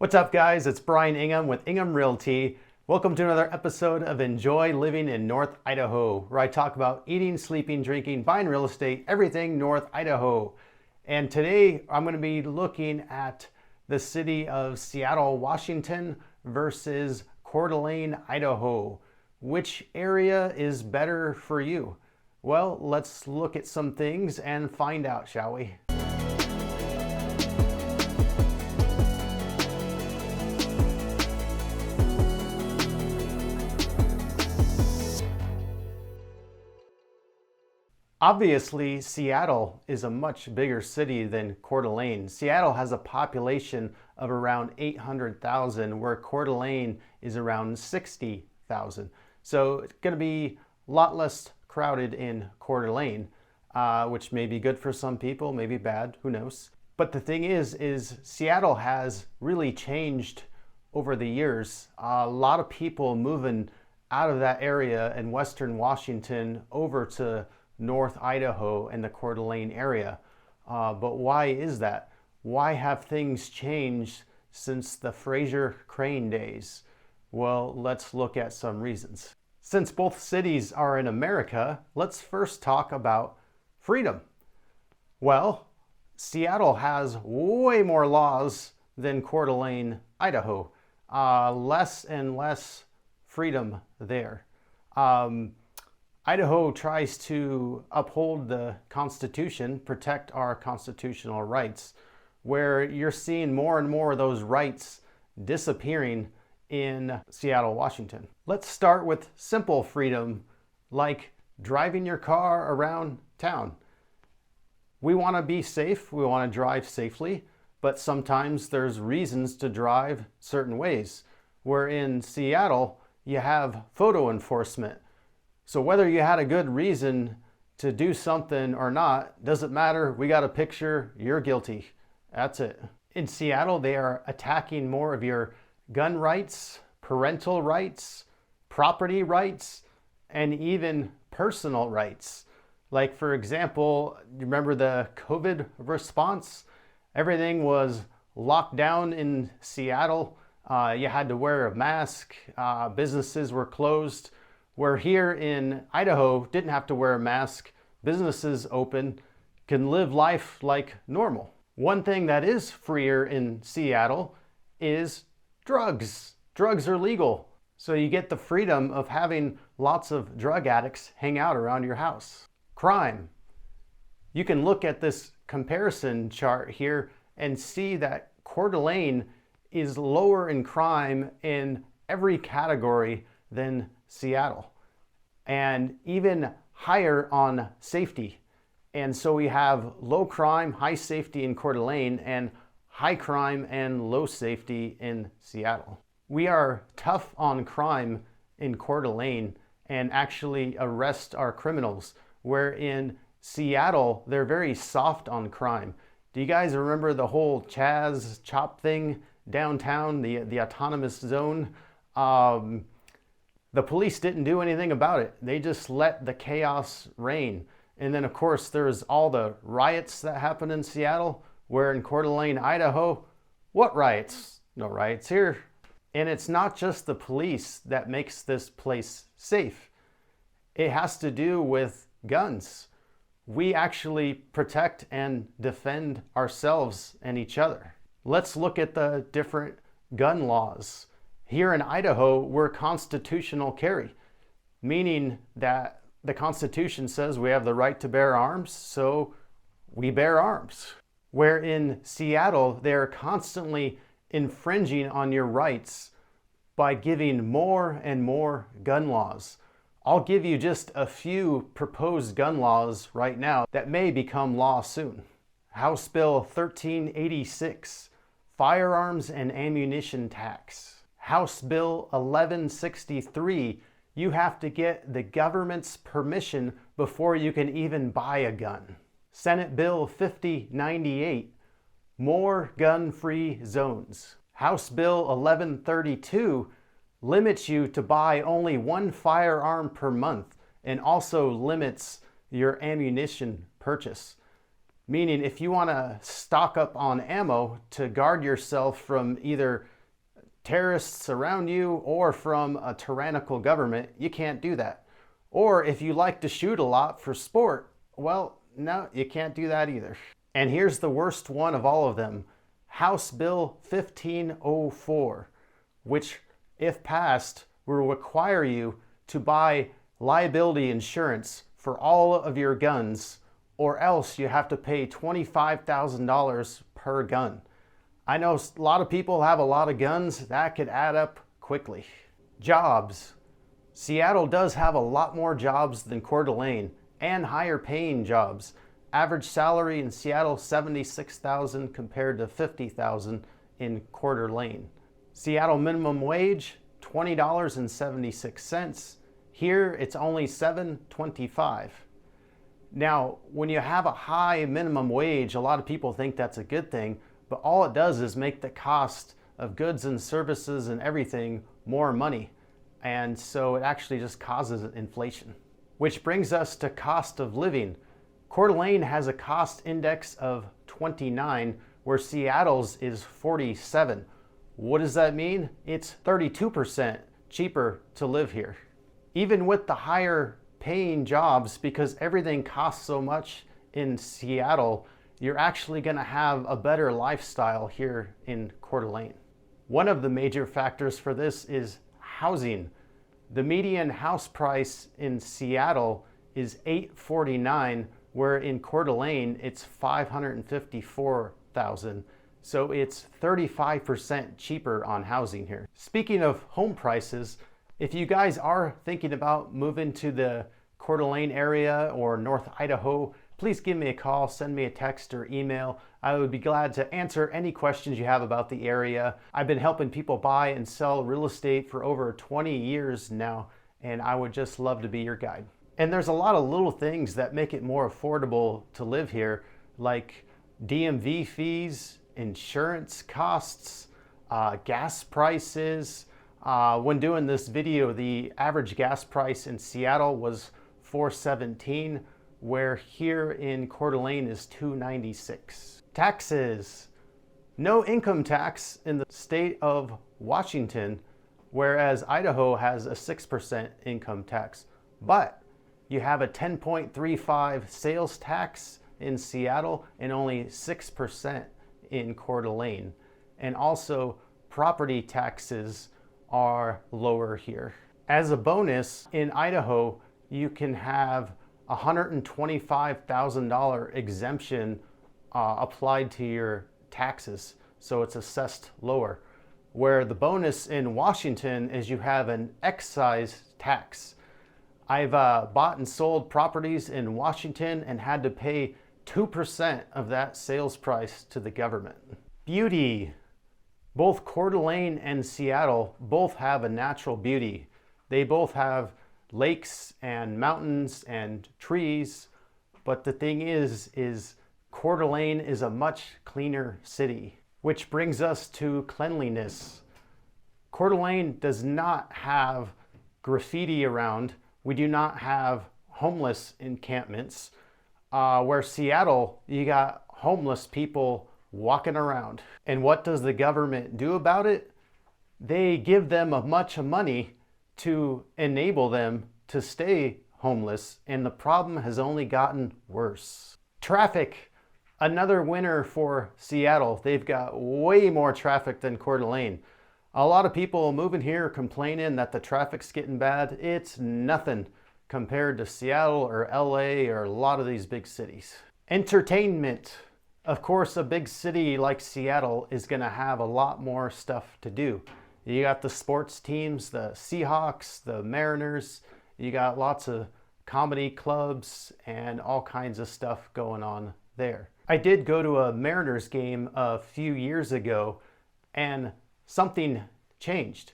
What's up, guys? It's Bryan Ingham with Ingham Realty. Welcome to another episode of Enjoy Living in North Idaho, where I talk about eating, sleeping, drinking, buying real estate, everything North Idaho. And today I'm going to be looking at the city of Seattle, Washington versus Coeur d'Alene, Idaho. Which area is better for you? Well, let's look at some things and find out, shall we? Obviously, Seattle is a much bigger city than Coeur d'Alene. Seattle has a population of around 800,000, where Coeur d'Alene is around 60,000. So it's going to be a lot less crowded in Coeur d'Alene, which may be good for some people, maybe bad, who knows. But the thing is Seattle has really changed over the years. A lot of people moving out of that area in Western Washington over to North Idaho and the Coeur d'Alene area. But why is that? Why have things changed since the Fraser Crane days? Well, let's look at some reasons. Since both cities are in America, let's first talk about freedom. Well, Seattle has way more laws than Coeur d'Alene, Idaho. Less and less freedom there. Idaho tries to uphold the Constitution, protect our constitutional rights, where you're seeing more and more of those rights disappearing in Seattle, Washington. Let's start with simple freedom, like driving your car around town. We want to be safe, we want to drive safely, but sometimes there's reasons to drive certain ways. Where in Seattle, you have photo enforcement. So whether you had a good reason to do something or not, doesn't matter. We got a picture, you're guilty. That's it. In Seattle, they are attacking more of your gun rights, parental rights, property rights, and even personal rights. Like, for example, you remember the COVID response? Everything was locked down in Seattle. You had to wear a mask. Businesses were closed. Where here in Idaho, didn't have to wear a mask, businesses open, can live life like normal. One thing that is freer in Seattle is drugs. Drugs are legal. So you get the freedom of having lots of drug addicts hang out around your house. Crime. You can look at this comparison chart here and see that Coeur d'Alene is lower in crime in every category than Seattle, and even higher on safety. And so we have low crime, high safety in Coeur d'Alene, and high crime and low safety in Seattle. We are tough on crime in Coeur d'Alene and actually arrest our criminals, where in Seattle, they're very soft on crime. Do you guys remember the whole Chaz Chop thing downtown, the autonomous zone? The police didn't do anything about it. They just let the chaos reign. And then, of course, there's all the riots that happened in Seattle, where in Coeur d'Alene, Idaho, what riots? No riots here. And it's not just the police that makes this place safe. It has to do with guns. We actually protect and defend ourselves and each other. Let's look at the different gun laws. Here in Idaho, we're constitutional carry, meaning that the Constitution says we have the right to bear arms, so we bear arms. Where in Seattle, they're constantly infringing on your rights by giving more and more gun laws. I'll give you just a few proposed gun laws right now that may become law soon. House Bill 1386, Firearms and Ammunition Tax. House Bill 1163, you have to get the government's permission before you can even buy a gun. Senate Bill 5098, more gun-free zones. House Bill 1132 limits you to buy only one firearm per month and also limits your ammunition purchase. Meaning if you want to stock up on ammo to guard yourself from either terrorists around you or from a tyrannical government, you can't do that. Or if you like to shoot a lot for sport, well, no, you can't do that either. And here's the worst one of all of them, House Bill 1504, which, if passed, will require you to buy liability insurance for all of your guns, or else you have to pay $25,000 per gun. I know a lot of people have a lot of guns. That could add up quickly. Jobs. Seattle does have a lot more jobs than Coeur d'Alene, and higher paying jobs. Average salary in Seattle, $76,000 compared to $50,000 in Coeur d'Alene. Seattle minimum wage, $20.76. Here, it's only $7.25. Now, when you have a high minimum wage, a lot of people think that's a good thing, but all it does is make the cost of goods and services and everything more money. And so it actually just causes inflation. Which brings us to cost of living. Coeur d'Alene has a cost index of 29, where Seattle's is 47. What does that mean? It's 32% cheaper to live here. Even with the higher paying jobs, because everything costs so much in Seattle, you're actually going to have a better lifestyle here in Coeur d'Alene. One of the major factors for this is housing. The median house price in Seattle is $849, where in Coeur d'Alene it's $554,000. So it's 35% cheaper on housing here. Speaking of home prices, if you guys are thinking about moving to the Coeur d'Alene area or North Idaho, please give me a call, send me a text or email. I would be glad to answer any questions you have about the area. I've been helping people buy and sell real estate for over 20 years now, and I would just love to be your guide. And there's a lot of little things that make it more affordable to live here, like DMV fees, insurance costs, gas prices. When doing this video, the average gas price in Seattle was $4.17, where here in Coeur d'Alene is $2.96. Taxes. No income tax in the state of Washington, whereas Idaho has a 6% income tax. But you have a 10.35 sales tax in Seattle and only 6% in Coeur d'Alene. And also property taxes are lower here. As a bonus, in Idaho, you can have $125,000 exemption applied to your taxes, so it's assessed lower. Where the bonus in Washington is you have an excise tax. I've bought and sold properties in Washington and had to pay 2% of that sales price to the government. Beauty. Both Coeur d'Alene and Seattle both have a natural beauty. They both have lakes and mountains and trees, but the thing is Coeur d'Alene is a much cleaner city, which brings us to cleanliness. Coeur d'Alene does not have graffiti around. We do not have homeless encampments, where Seattle, you got homeless people walking around. And what does the government do about it? They give them a bunch of money to enable them to stay homeless, and the problem has only gotten worse. Traffic, another winner for Seattle. They've got way more traffic than Coeur d'Alene. A lot of people moving here complaining that the traffic's getting bad. It's nothing compared to Seattle or LA or a lot of these big cities. Entertainment. Of course, a big city like Seattle is going to have a lot more stuff to do. You got the sports teams, the Seahawks, the Mariners. You got lots of comedy clubs and all kinds of stuff going on there. I did go to a Mariners game a few years ago, and something changed.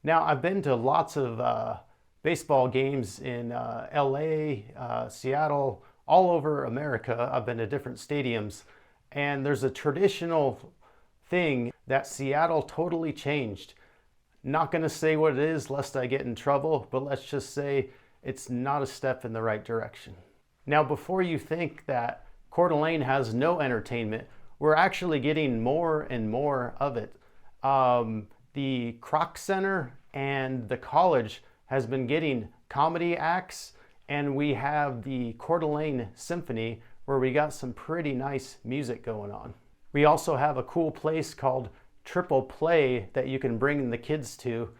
Now, I've been to lots of baseball games in LA, Seattle, all over America. I've been to different stadiums, and there's a traditional thing that Seattle totally changed. Not going to say what it is lest I get in trouble, but let's just say it's not a step in the right direction. Now, before you think that Coeur d'Alene has no entertainment, we're actually getting more and more of it. The Kroc Center and the college has been getting comedy acts, and we have the Coeur d'Alene Symphony where we got some pretty nice music going on. We also have a cool place called Triple Play that you can bring the kids to.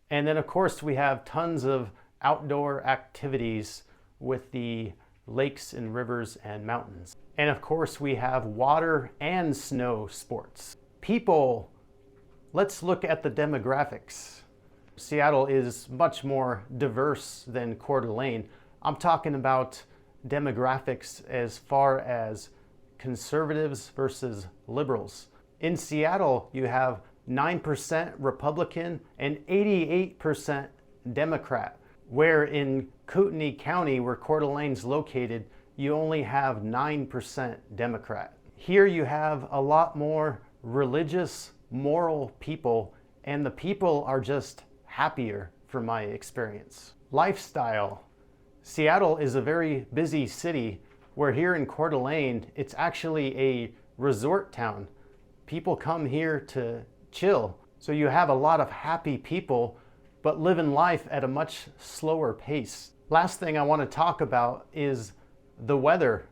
And then of course we have tons of outdoor activities with the lakes and rivers and mountains. And of course we have water and snow sports. People, let's look at the demographics. Seattle is much more diverse than Coeur d'Alene. I'm talking about demographics as far as conservatives versus liberals. In Seattle, you have 9% Republican and 88% Democrat, where in Kootenai County, where Coeur d'Alene's located, you only have 9% Democrat. Here you have a lot more religious, moral people, and the people are just happier from my experience. Lifestyle. Seattle is a very busy city, where here in Coeur d'Alene, it's actually a resort town. People come here to chill. So you have a lot of happy people, but living life at a much slower pace. Last thing I want to talk about is the weather.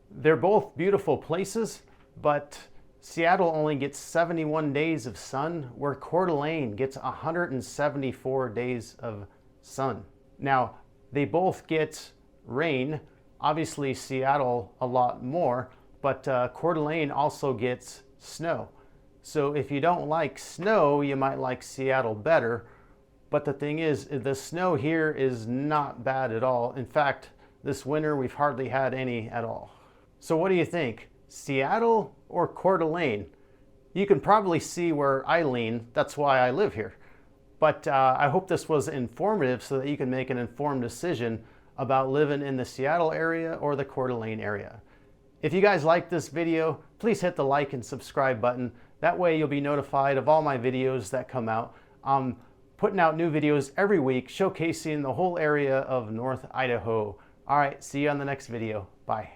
They're both beautiful places, but Seattle only gets 71 days of sun, where Coeur d'Alene gets 174 days of sun. Now, they both get rain. Obviously, Seattle a lot more, but Coeur d'Alene also gets snow. So if you don't like snow, you might like Seattle better. But the thing is, the snow here is not bad at all. In fact, this winter we've hardly had any at all. So what do you think? Seattle or Coeur d'Alene? You can probably see where I lean. That's why I live here. But I hope this was informative so that you can make an informed decision about living in the Seattle area or the Coeur d'Alene area. If you guys like this video, please hit the like and subscribe button. That way you'll be notified of all my videos that come out. I'm putting out new videos every week showcasing the whole area of North Idaho. All right, see you on the next video. Bye.